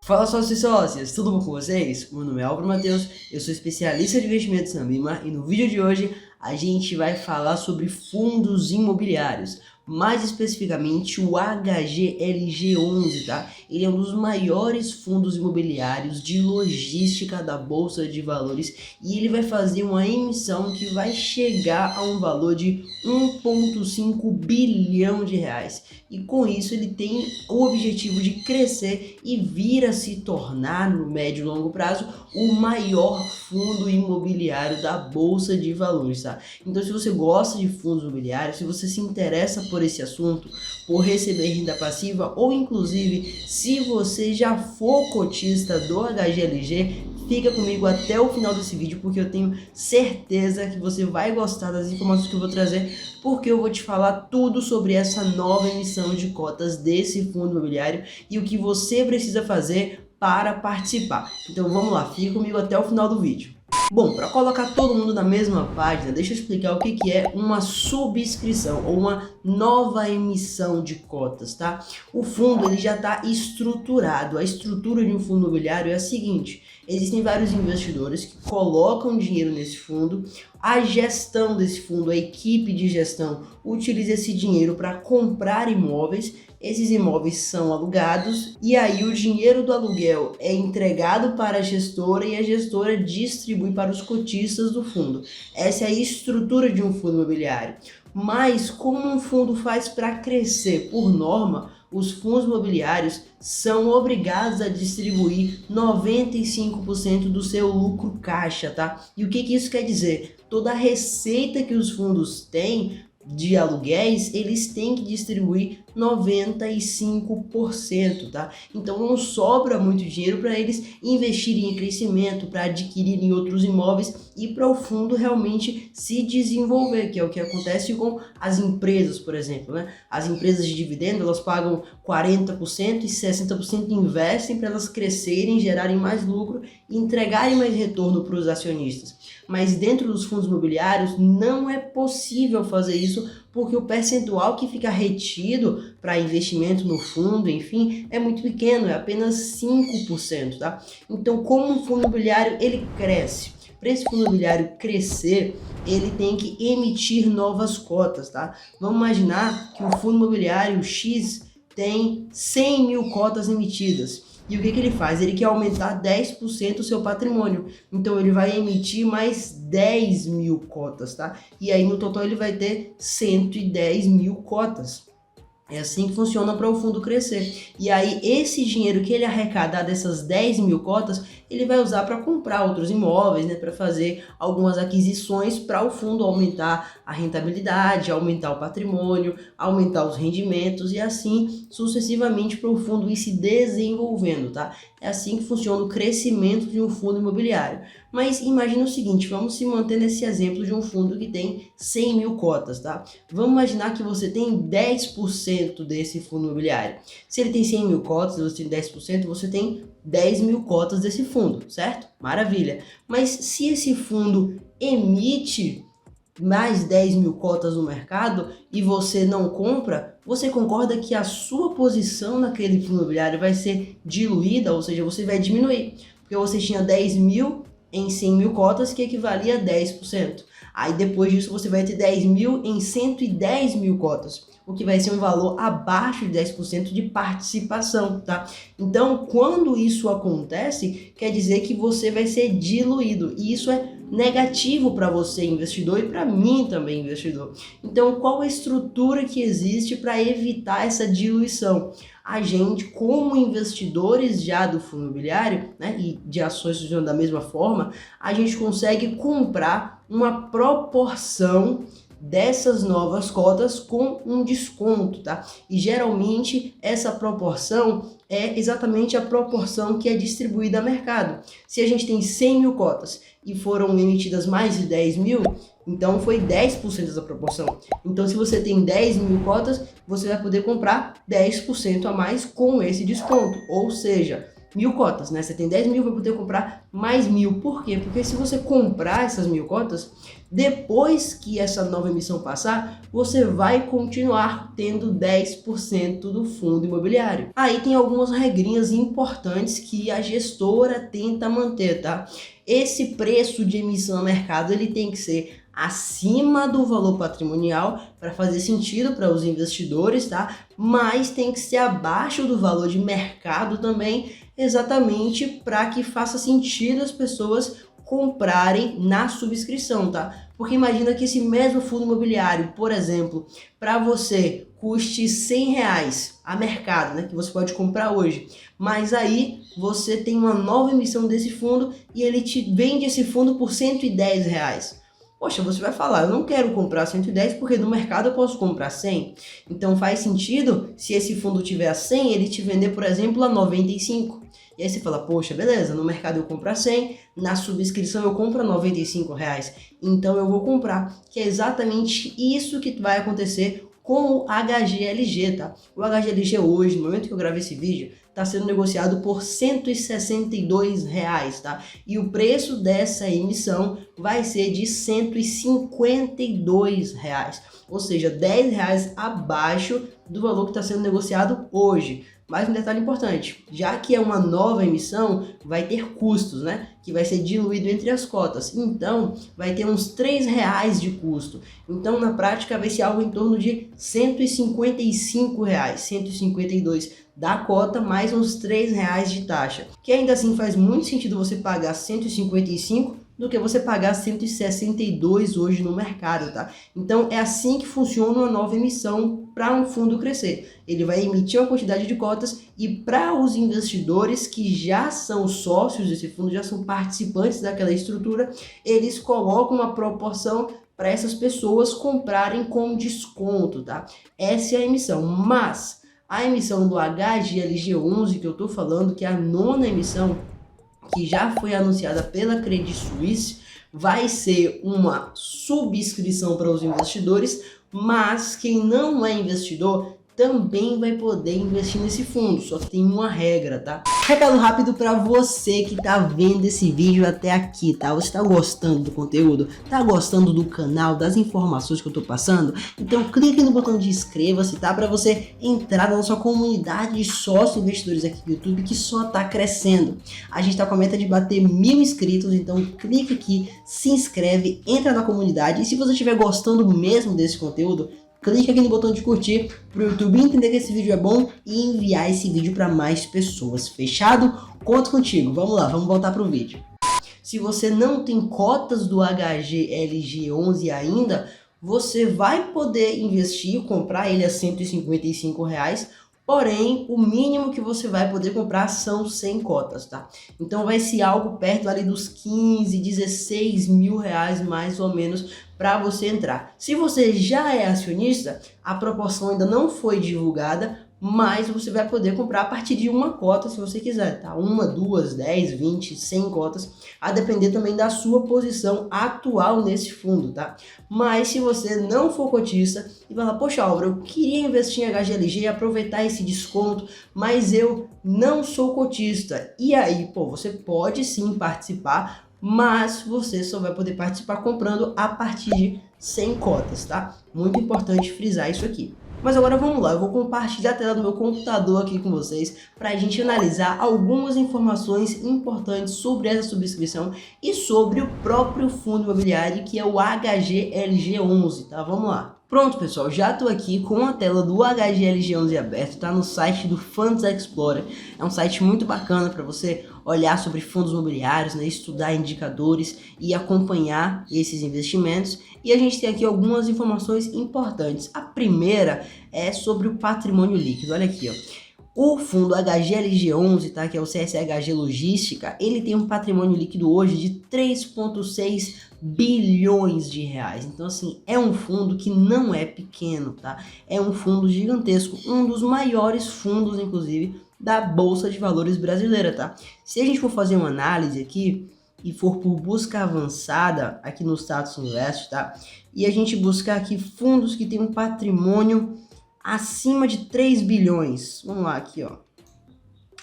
Fala sócios e sócias, tudo bom com vocês? Meu nome é Álvaro Matheus, eu sou especialista de investimentos na BIMA e no vídeo de hoje a gente vai falar sobre fundos imobiliários, mais especificamente o HGLG11, tá? Ele é um dos maiores fundos imobiliários de logística da Bolsa de Valores e ele vai fazer uma emissão que vai chegar a um valor de 1,5 bilhão de reais. E com isso ele tem o objetivo de crescer e vir a se tornar, no médio e longo prazo, o maior fundo imobiliário da Bolsa de Valores, tá? Então, se você gosta de fundos imobiliários, se você se interessa por esse assunto, por receber renda passiva, ou inclusive, se você já for cotista do HGLG, fica comigo até o final desse vídeo, porque eu tenho certeza que você vai gostar das informações que eu vou trazer, porque eu vou te falar tudo sobre essa nova emissão de cotas desse fundo imobiliário e o que você precisa fazer para participar. Então vamos lá, fica comigo até o final do vídeo. Bom, para colocar todo mundo na mesma página, deixa eu explicar o que é uma subscrição ou uma nova emissão de cotas, tá? O fundo ele já está estruturado. A estrutura de um fundo imobiliário é a seguinte: existem vários investidores que colocam dinheiro nesse fundo, a gestão desse fundo, a equipe de gestão utiliza esse dinheiro para comprar imóveis. Esses imóveis são alugados e aí o dinheiro do aluguel é entregado para a gestora e a gestora distribui para os cotistas do fundo. Essa é a estrutura de um fundo imobiliário. Mas como um fundo faz para crescer por norma, os fundos imobiliários são obrigados a distribuir 95% do seu lucro caixa, tá? E o que isso quer dizer? Toda a receita que os fundos têm de aluguéis, eles têm que distribuir 95%, tá? Então não sobra muito dinheiro para eles investirem em crescimento, para adquirirem outros imóveis e para o fundo realmente se desenvolver, que é o que acontece com as empresas, por exemplo, né? As empresas de dividendo, elas pagam 40% e 60% investem para elas crescerem, gerarem mais lucro e entregarem mais retorno para os acionistas. Mas dentro dos fundos imobiliários não é possível fazer isso, porque o percentual que fica retido para investimento no fundo, enfim, é muito pequeno, é apenas 5%, tá? Então, como um fundo imobiliário ele cresce? Para esse fundo imobiliário crescer, ele tem que emitir novas cotas, tá? Vamos imaginar que o fundo imobiliário X tem 100 mil cotas emitidas. E o que ele faz? Ele quer aumentar 10% o seu patrimônio. Então ele vai emitir mais 10 mil cotas, tá? E aí no total ele vai ter 110 mil cotas. É assim que funciona para o fundo crescer. E aí esse dinheiro que ele arrecadar dessas 10 mil cotas, ele vai usar para comprar outros imóveis, né? Para fazer algumas aquisições para o fundo aumentar a rentabilidade, aumentar o patrimônio, aumentar os rendimentos e assim sucessivamente para o fundo ir se desenvolvendo, tá? É assim que funciona o crescimento de um fundo imobiliário. Mas imagina o seguinte, vamos se manter nesse exemplo de um fundo que tem 100 mil cotas, tá? Vamos imaginar que você tem 10% desse fundo imobiliário. Se ele tem 100 mil cotas e você tem 10%, você tem 10 mil cotas desse fundo, certo? Maravilha. Mas se esse fundo emite mais 10 mil cotas no mercado e você não compra, você concorda que a sua posição naquele fundo imobiliário vai ser diluída, ou seja, você vai diminuir, porque você tinha 10 mil em 100 mil cotas, que equivalia a 10%. Aí depois disso você vai ter 10 mil em 110 mil cotas, o que vai ser um valor abaixo de 10% de participação, tá? Então, quando isso acontece, quer dizer que você vai ser diluído, e isso é negativo para você, investidor, e para mim também, investidor. Então, qual a estrutura que existe para evitar essa diluição? A gente, como investidores já do fundo imobiliário, né, e de ações funcionando da mesma forma, a gente consegue comprar uma proporção dessas novas cotas com um desconto, tá? E geralmente essa proporção é exatamente a proporção que é distribuída a mercado. Se a gente tem 100 mil cotas e foram emitidas mais de 10 mil, então foi 10% dessa proporção. Então se você tem 10 mil cotas, você vai poder comprar 10% a mais com esse desconto. Ou seja, 1.000 cotas, né? Você tem 10 mil, vai poder comprar mais 1.000. Por quê? Porque se você comprar essas 1.000 cotas, depois que essa nova emissão passar, você vai continuar tendo 10% do fundo imobiliário. Aí tem algumas regrinhas importantes que a gestora tenta manter, tá? Esse preço de emissão a mercado, ele tem que ser acima do valor patrimonial para fazer sentido para os investidores, tá? Mas tem que ser abaixo do valor de mercado também, exatamente para que faça sentido as pessoas comprarem na subscrição, tá? Porque imagina que esse mesmo fundo imobiliário, por exemplo, para você custe R$100 a mercado, né, que você pode comprar hoje, mas aí você tem uma nova emissão desse fundo e ele te vende esse fundo por R$110. Poxa, você vai falar, eu não quero comprar 110 porque no mercado eu posso comprar 100. Então faz sentido, se esse fundo tiver a 100, ele te vender, por exemplo, a 95. E aí você fala, poxa, beleza, no mercado eu compro a 100, na subscrição eu compro a R$95. Então eu vou comprar, que é exatamente isso que vai acontecer com o HGLG, tá? O HGLG hoje, no momento que eu gravei esse vídeo, está sendo negociado por R$162, tá? E o preço dessa emissão vai ser de R$152, ou seja, R$10 abaixo do valor que está sendo negociado hoje. Mais um detalhe importante, já que é uma nova emissão, vai ter custos, né? Que vai ser diluído entre as cotas. Então, vai ter uns R$3 de custo. Então, na prática, vai ser algo em torno de R$155, 152 da cota, mais uns R$3 de taxa. Que ainda assim faz muito sentido você pagar 155 do que você pagar 162 hoje no mercado, tá? Então é assim que funciona uma nova emissão para um fundo crescer. Ele vai emitir uma quantidade de cotas e para os investidores que já são sócios desse fundo, já são participantes daquela estrutura, eles colocam uma proporção para essas pessoas comprarem com desconto, tá? Essa é a emissão, mas a emissão do HGLG11 que eu tô falando, que é a nona emissão, que já foi anunciada pela Credit Suisse, vai ser uma subscrição para os investidores, mas quem não é investidor também vai poder investir nesse fundo, só que tem uma regra, tá? Recado rápido para você que tá vendo esse vídeo até aqui, tá? Você tá gostando do conteúdo? Tá gostando do canal, das informações que eu tô passando? Então clique no botão de inscreva-se, tá? Para você entrar na nossa comunidade de sócios investidores aqui do YouTube, que só tá crescendo. A gente tá com a meta de bater 1.000 inscritos, então clique aqui, se inscreve, entra na comunidade, e se você estiver gostando mesmo desse conteúdo, clique aqui no botão de curtir para o YouTube entender que esse vídeo é bom e enviar esse vídeo para mais pessoas. Fechado? Conto contigo. Vamos lá, vamos voltar para o vídeo. Se você não tem cotas do HGLG11 ainda, você vai poder investir, comprar ele a R$155, porém o mínimo que você vai poder comprar são 100 cotas, tá? Então vai ser algo perto ali dos 15, 16 mil reais mais ou menos para você entrar. Se você já é acionista, a proporção ainda não foi divulgada, mas você vai poder comprar a partir de uma cota se você quiser, tá? 1, 2, 10, 20, 100 cotas, a depender também da sua posição atual nesse fundo, tá? Mas se você não for cotista e falar, poxa, Álvaro, eu queria investir em HGLG e aproveitar esse desconto, mas eu não sou cotista. E aí, pô, você pode sim participar, mas você só vai poder participar comprando a partir de 100 cotas, tá? Muito importante frisar isso aqui. Mas agora vamos lá, eu vou compartilhar a tela do meu computador aqui com vocês para a gente analisar algumas informações importantes sobre essa subscrição e sobre o próprio fundo imobiliário, que é o HGLG11, tá? Vamos lá. Pronto, pessoal, já estou aqui com a tela do HGLG11 aberto, tá no site do Funds Explorer. É um site muito bacana para você olhar sobre fundos imobiliários, né, estudar indicadores e acompanhar esses investimentos. E a gente tem aqui algumas informações importantes. A primeira é sobre o patrimônio líquido. Olha aqui, ó. O fundo HGLG11, tá, que é o CSHG Logística, ele tem um patrimônio líquido hoje de 3,6 bilhões de reais. Então, assim, é um fundo que não é pequeno, tá? É um fundo gigantesco, um dos maiores fundos, inclusive, da Bolsa de Valores brasileira, tá? Se a gente for fazer uma análise aqui e for por busca avançada aqui no Status Invest, tá? E a gente buscar aqui fundos que têm um patrimônio acima de 3 bilhões. Vamos lá aqui, ó.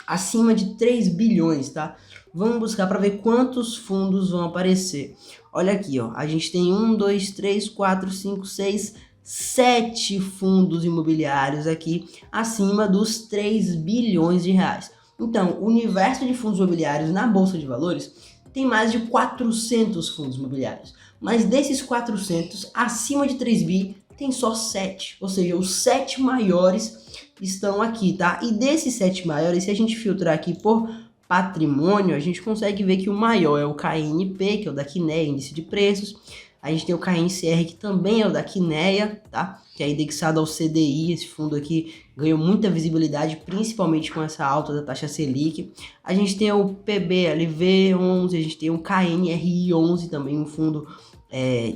acima de 3 bilhões, tá? Vamos buscar para ver quantos fundos vão aparecer. Olha aqui, ó, a gente tem 1, 2, 3, 4, 5, 6, 7 fundos imobiliários aqui acima dos 3 bilhões de reais. Então, o universo de fundos imobiliários na Bolsa de Valores tem mais de 400 fundos imobiliários. Mas desses 400, acima de 3 bi, tem só 7. Ou seja, os 7 maiores estão aqui, tá? E desses 7 maiores, se a gente filtrar aqui por patrimônio, a gente consegue ver que o maior é o KNP, que é o da Kinea, índice de preços. A gente tem o KNCR, que também é o da Kinea, tá? Que é indexado ao CDI. Esse fundo aqui ganhou muita visibilidade, principalmente com essa alta da taxa Selic. A gente tem o PBLV11, a gente tem o KNRI11, também um fundo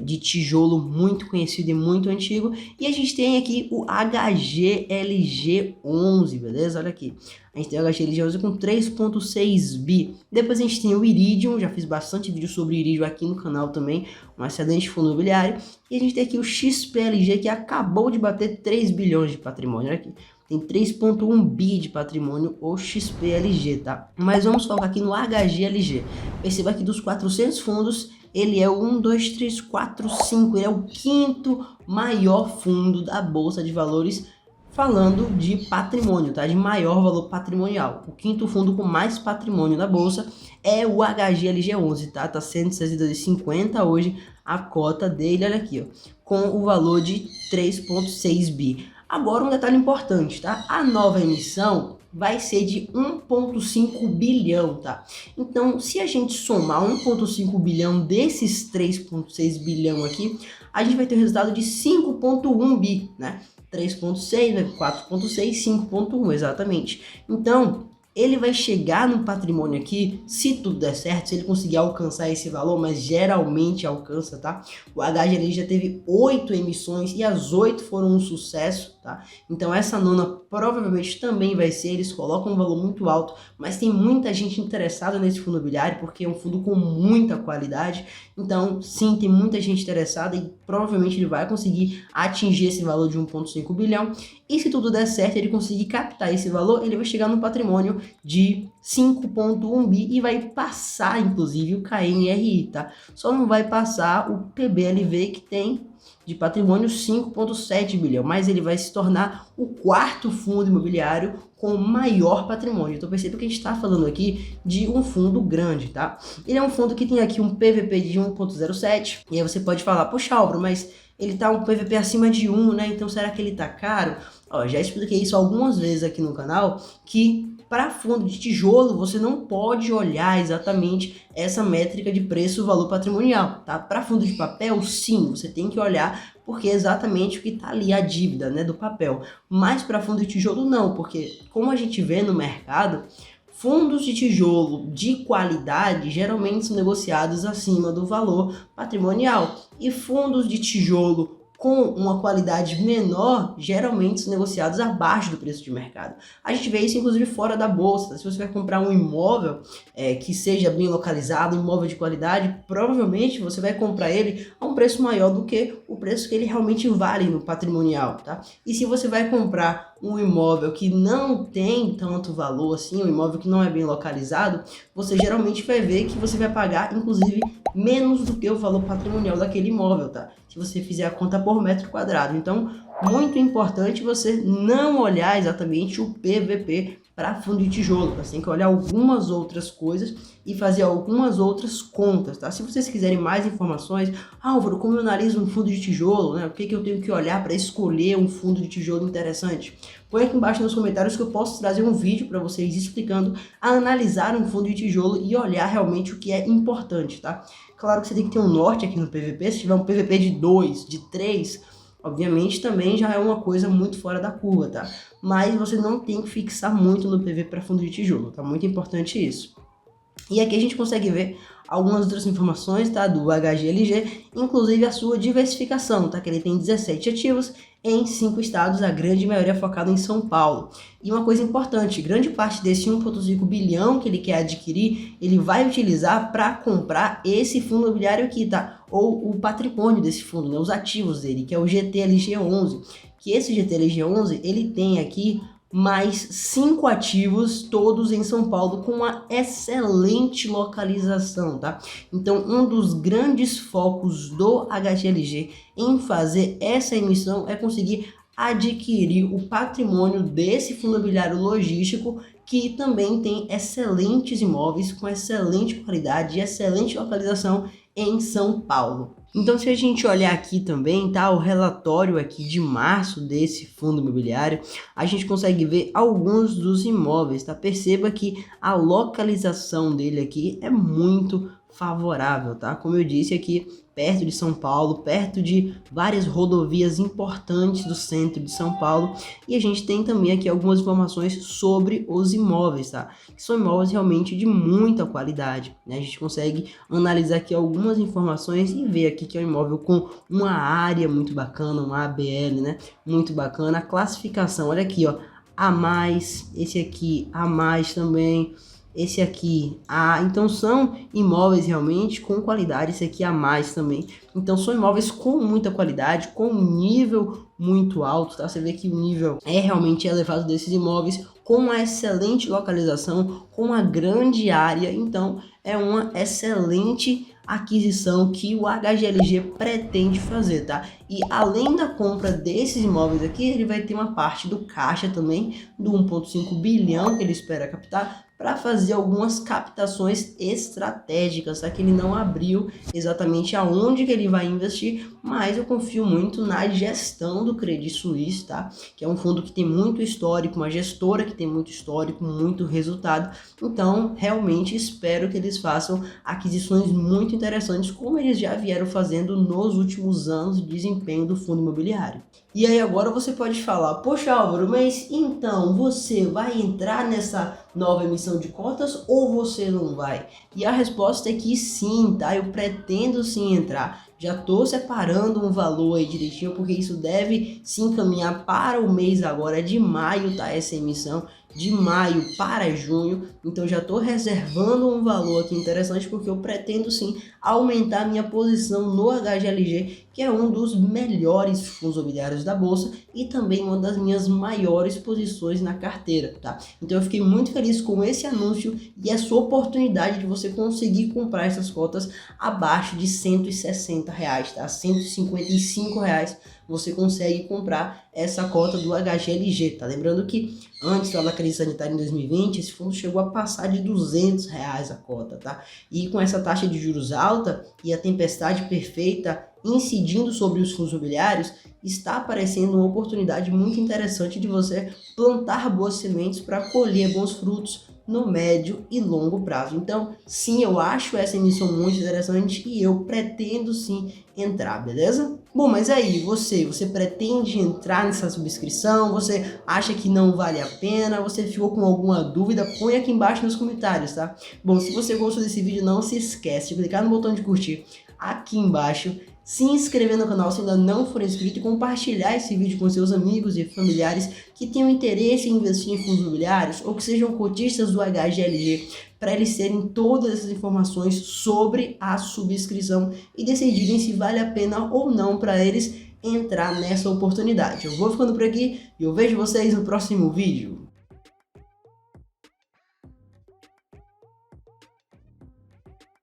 de tijolo muito conhecido e muito antigo. E a gente tem aqui o HGLG11, beleza? Olha aqui. A gente tem o HGLG11 com 3,6 bi. Depois a gente tem o Iridium, já fiz bastante vídeo sobre Iridium aqui no canal também, um excelente fundo imobiliário. E a gente tem aqui o XPLG, que acabou de bater 3 bilhões de patrimônio. Olha aqui. Tem 3,1 bi de patrimônio, o XPLG, tá? Mas vamos focar aqui no HGLG. Perceba que dos 400 fundos, ele é o 1, 2, 3, 4, 5. Ele é o quinto maior fundo da Bolsa de Valores, falando de patrimônio, tá? De maior valor patrimonial. O quinto fundo com mais patrimônio da Bolsa é o HGLG11, tá? Tá sendo 62,50 hoje a cota dele, olha aqui, ó, com o valor de 3,6 bi. Agora um detalhe importante, tá? A nova emissão vai ser de 1,5 bilhão, tá? Então, se a gente somar 1,5 bilhão desses 3,6 bilhão aqui, a gente vai ter o resultado de 5,1 bi, né? 3,6, 4,6, 5,1, exatamente. Então, ele vai chegar no patrimônio aqui, se tudo der certo, se ele conseguir alcançar esse valor, mas geralmente alcança, tá? O HGLG já teve 8 emissões e as 8 foram um sucesso, tá? Então essa nona provavelmente também vai ser, eles colocam um valor muito alto, mas tem muita gente interessada nesse fundo imobiliário, porque é um fundo com muita qualidade. Então sim, tem muita gente interessada e provavelmente ele vai conseguir atingir esse valor de 1,5 bilhão. E se tudo der certo, ele conseguir captar esse valor, ele vai chegar no patrimônio de 5,1 bi e vai passar, inclusive, o KNRI, tá? Só não vai passar o PBLV, que tem de patrimônio 5,7 bilhão, mas ele vai se tornar o quarto fundo imobiliário com maior patrimônio. Então perceba que a gente está falando aqui de um fundo grande, tá? Ele é um fundo que tem aqui um PVP de 1,07, e aí você pode falar, poxa, Álvaro, mas ele tá um PVP acima de 1, né? Então será que ele tá caro? Ó, já expliquei isso algumas vezes aqui no canal, que para fundo de tijolo você não pode olhar exatamente essa métrica de preço-valor patrimonial, tá? Para fundo de papel, sim, você tem que olhar porque é exatamente o que está ali, a dívida, né, do papel. Mas para fundo de tijolo não, porque como a gente vê no mercado, fundos de tijolo de qualidade geralmente são negociados acima do valor patrimonial e fundos de tijolo com uma qualidade menor, geralmente são negociados abaixo do preço de mercado. A gente vê isso inclusive fora da bolsa. Se você vai comprar um imóvel que seja bem localizado, um imóvel de qualidade, provavelmente você vai comprar ele a um preço maior do que o preço que ele realmente vale no patrimonial, tá? E se você vai comprar um imóvel que não tem tanto valor assim, um imóvel que não é bem localizado, você geralmente vai ver que você vai pagar, inclusive, menos do que o valor patrimonial daquele imóvel, tá? Se você fizer a conta por metro quadrado. Então, muito importante você não olhar exatamente o PVP para fundo de tijolo, tá? Você tem que olhar algumas outras coisas e fazer algumas outras contas, tá? Se vocês quiserem mais informações, Álvaro, como eu analiso um fundo de tijolo, né? O que eu tenho que olhar para escolher um fundo de tijolo interessante? Põe aqui embaixo nos comentários que eu posso trazer um vídeo para vocês explicando a analisar um fundo de tijolo e olhar realmente o que é importante, tá? Claro que você tem que ter um norte aqui no PVP, se tiver um PVP de 2, de 3, obviamente também já é uma coisa muito fora da curva, tá? Mas você não tem que fixar muito no PV para fundo de tijolo, tá? Muito importante isso. E aqui a gente consegue ver algumas outras informações, tá? Do HGLG, inclusive a sua diversificação, tá? Que ele tem 17 ativos em 5 estados, a grande maioria focada em São Paulo. E uma coisa importante, grande parte desse 1,5 bilhão que ele quer adquirir, ele vai utilizar para comprar esse fundo imobiliário aqui, tá? Ou o patrimônio desse fundo, né? Os ativos dele, que é o GTLG11. Que esse GTLG11, ele tem aqui mais 5 ativos, todos em São Paulo, com uma excelente localização, tá? Então, um dos grandes focos do HGLG em fazer essa emissão é conseguir adquirir o patrimônio desse fundo imobiliário logístico, que também tem excelentes imóveis com excelente qualidade e excelente localização em São Paulo. Então, se a gente olhar aqui também, tá, o relatório aqui de março desse fundo imobiliário, a gente consegue ver alguns dos imóveis, tá? Perceba que a localização dele aqui é muito favorável, tá? Como eu disse aqui, perto de São Paulo, perto de várias rodovias importantes do centro de São Paulo, e a gente tem também aqui algumas informações sobre os imóveis, tá? Que são imóveis realmente de muita qualidade, né? A gente consegue analisar aqui algumas informações e ver aqui que é um imóvel com uma área muito bacana, uma ABL, né? Muito bacana, a classificação, olha aqui, ó, A+, esse aqui A+, também, esse aqui A, então são imóveis realmente com qualidade, esse aqui A+, também, então são imóveis com muita qualidade, com um nível muito alto, tá? Você vê que o nível é realmente elevado desses imóveis, com uma excelente localização, com uma grande área, então é uma excelente aquisição que o HGLG pretende fazer, tá? E além da compra desses imóveis aqui, ele vai ter uma parte do caixa também, do 1,5 bilhão que ele espera captar, para fazer algumas captações estratégicas, tá? Que ele não abriu exatamente aonde que ele vai investir, mas eu confio muito na gestão do Credit Suisse, tá? Que é um fundo que tem muito histórico, uma gestora que tem muito histórico, muito resultado, então realmente espero que eles façam aquisições muito interessantes, como eles já vieram fazendo nos últimos anos de desempenho do fundo imobiliário. E aí agora você pode falar, poxa Álvaro, mas então você vai entrar nessa nova emissão de cotas ou você não vai? E a resposta é que sim, tá? Eu pretendo sim entrar. Já tô separando um valor aí direitinho, porque isso deve se encaminhar para o mês agora de maio, tá? Essa emissão de maio para junho, então já estou reservando um valor aqui interessante, porque eu pretendo sim aumentar minha posição no HGLG, que é um dos melhores fundos imobiliários da bolsa e também uma das minhas maiores posições na carteira, tá? Então eu fiquei muito feliz com esse anúncio e essa oportunidade de você conseguir comprar essas cotas abaixo de R$160, tá? R$155 você consegue comprar essa cota do HGLG, tá? Lembrando que antes da crise sanitária em 2020, esse fundo chegou a passar de R$200 a cota, tá? E com essa taxa de juros alta e a tempestade perfeita incidindo sobre os fundos imobiliários, está aparecendo uma oportunidade muito interessante de você plantar boas sementes para colher bons frutos no médio e longo prazo. Então, sim, eu acho essa emissão muito interessante e eu pretendo sim entrar, beleza? Bom, mas aí, você pretende entrar nessa subscrição? Você acha que não vale a pena? Você ficou com alguma dúvida? Põe aqui embaixo nos comentários, tá? Bom, se você gostou desse vídeo, não se esquece de clicar no botão de curtir aqui embaixo, se inscrever no canal se ainda não for inscrito e compartilhar esse vídeo com seus amigos e familiares que tenham interesse em investir em fundos imobiliários ou que sejam cotistas do HGLG, para eles terem todas essas informações sobre a subscrição e decidirem se vale a pena ou não para eles entrar nessa oportunidade. Eu vou ficando por aqui e eu vejo vocês no próximo vídeo.